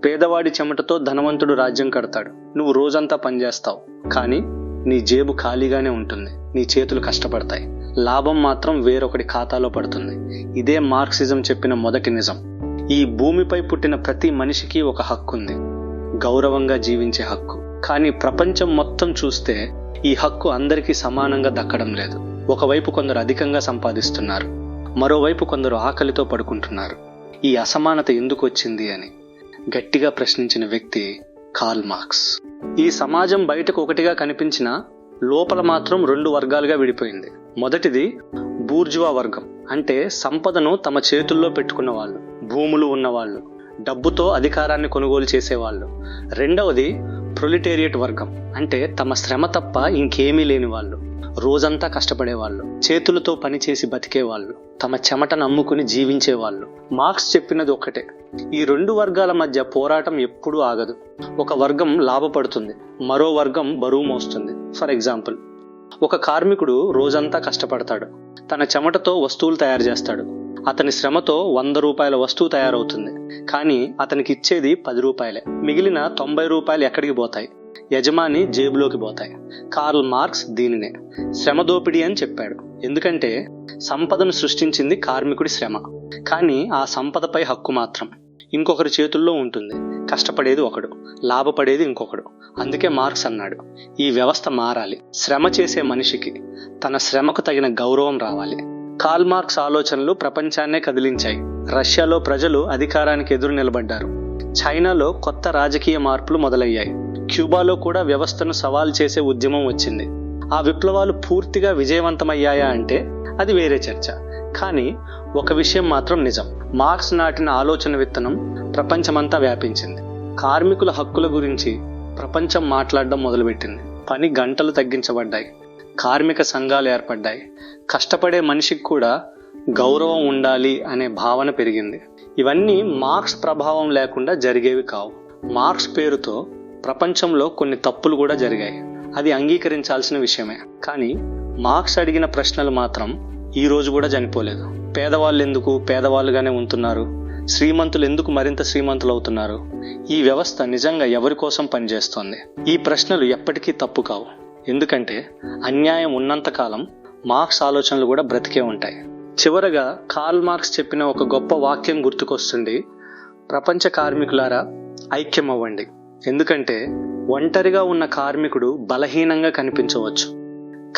పేదవాడి చెమటతో ధనవంతుడు రాజ్యం కడతాడు. నువ్వు రోజంతా పనిచేస్తావు, కానీ నీ జేబు ఖాళీగానే ఉంటుంది, నీ చేతులు కష్టపడతాయి, లాభం మాత్రం వేరొకటి ఖాతాలో పడుతుంది. ఇదే మార్క్సిజం చెప్పిన మొదటి నిజం. ఈ భూమిపై పుట్టిన ప్రతి మనిషికి ఒక హక్కు ఉంది, గౌరవంగా జీవించే హక్కు. కానీ ప్రపంచం మొత్తం చూస్తే ఈ హక్కు అందరికీ సమానంగా దక్కడం లేదు. ఒకవైపు కొందరు అధికంగా సంపాదిస్తున్నారు, మరోవైపు కొందరు ఆకలితో పడుకుంటున్నారు. ఈ అసమానత ఎందుకు వచ్చింది అని గట్టిగా ప్రశ్నించిన వ్యక్తి కార్ల్ మార్క్స్. ఈ సమాజం బయటకు ఒకటిగా కనిపించినా లోపల మాత్రం 2 వర్గాలుగా విడిపోయింది. మొదటిది బూర్జువా వర్గం, అంటే సంపదను తమ చేతుల్లో పెట్టుకున్న వాళ్ళు, భూములు ఉన్నవాళ్ళు, డబ్బుతో అధికారాన్ని కొనుగోలు చేసేవాళ్ళు. రెండవది ప్రొలిటేరియట్ వర్గం, అంటే తమ శ్రమ తప్ప ఇంకేమీ లేని వాళ్ళు, రోజంతా కష్టపడేవాళ్ళు, చేతులతో పనిచేసి బతికేవాళ్ళు, తమ చెమటను అమ్ముకుని జీవించేవాళ్ళు. మార్క్స్ చెప్పినది ఒక్కటే, ఈ 2 వర్గాల మధ్య పోరాటం ఎప్పుడూ ఆగదు. ఒక వర్గం లాభపడుతుంది, మరో వర్గం బరువు మోస్తుంది. ఫర్ ఎగ్జాంపుల్, ఒక కార్మికుడు రోజంతా కష్టపడతాడు, తన చెమటతో వస్తువులు తయారు చేస్తాడు. అతని శ్రమతో 100 రూపాయల వస్తువు తయారవుతుంది, కానీ అతనికి ఇచ్చేది 10 రూపాయలే. మిగిలిన 90 రూపాయలు ఎక్కడికి పోతాయి? యజమాని జేబులోకి పోతాయి. కార్ల్ మార్క్స్ దీనినే శ్రమ దోపిడీ అని చెప్పాడు. ఎందుకంటే సంపదను సృష్టించింది కార్మికుడి శ్రమ, కానీ ఆ సంపదపై హక్కు మాత్రం ఇంకొకరి చేతుల్లో ఉంటుంది. కష్టపడేది ఒకడు, లాభపడేది ఇంకొకడు. అందుకే మార్క్స్ అన్నాడు, ఈ వ్యవస్థ మారాలి, శ్రమ చేసే మనిషికి తన శ్రమకు తగిన గౌరవం రావాలి. కార్ల్ మార్క్స్ ఆలోచనలు ప్రపంచాన్నే కదిలించాయి. రష్యాలో ప్రజలు అధికారానికి ఎదురు నిలబడ్డారు. చైనాలో కొత్త రాజకీయ మార్పులు మొదలయ్యాయి. క్యూబాలో కూడా వ్యవస్థను సవాల్ చేసే ఉద్యమం వచ్చింది. ఆ విప్లవాలు పూర్తిగా విజయవంతమయ్యాయా అంటే అది వేరే చర్చ. కానీ ఒక విషయం మాత్రం నిజం, మార్క్స్ నాటిన ఆలోచన విత్తనం ప్రపంచమంతా వ్యాపించింది. కార్మికుల హక్కుల గురించి ప్రపంచం మాట్లాడడం మొదలుపెట్టింది. పని గంటలు తగ్గించబడ్డాయి, కార్మిక సంఘాలు ఏర్పడ్డాయి, కష్టపడే మనిషికి కూడా గౌరవం ఉండాలి అనే భావన పెరిగింది. ఇవన్నీ మార్క్స్ ప్రభావం లేకుండా జరిగేవి కావు. మార్క్స్ పేరుతో ప్రపంచంలో కొన్ని తప్పులు కూడా జరిగాయి, అది అంగీకరించాల్సిన విషయమే. కానీ మార్క్స్ అడిగిన ప్రశ్నలు మాత్రం ఈ రోజు కూడా చనిపోలేదు. పేదవాళ్ళు ఎందుకు పేదవాళ్ళుగానే ఉంటున్నారు? శ్రీమంతులు ఎందుకు మరింత శ్రీమంతులు అవుతున్నారు? ఈ వ్యవస్థ నిజంగా ఎవరి కోసం పనిచేస్తోంది? ఈ ప్రశ్నలు ఎప్పటికీ తప్పు కావు, ఎందుకంటే అన్యాయం ఉన్నంతకాలం మార్క్స్ ఆలోచనలు కూడా బ్రతికే ఉంటాయి. చివరగా కార్ల్ మార్క్స్ చెప్పిన ఒక గొప్ప వాక్యం గుర్తుకొస్తుంది, ప్రపంచ కార్మికులారా ఐక్యం అవ్వండి. ఎందుకంటే ఒంటరిగా ఉన్న కార్మికుడు బలహీనంగా కనిపించవచ్చు,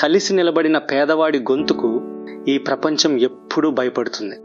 కలిసి నిలబడిన పేదవాడి గొంతుకు ఈ ప్రపంచం ఎప్పుడూ భయపడుతుంది.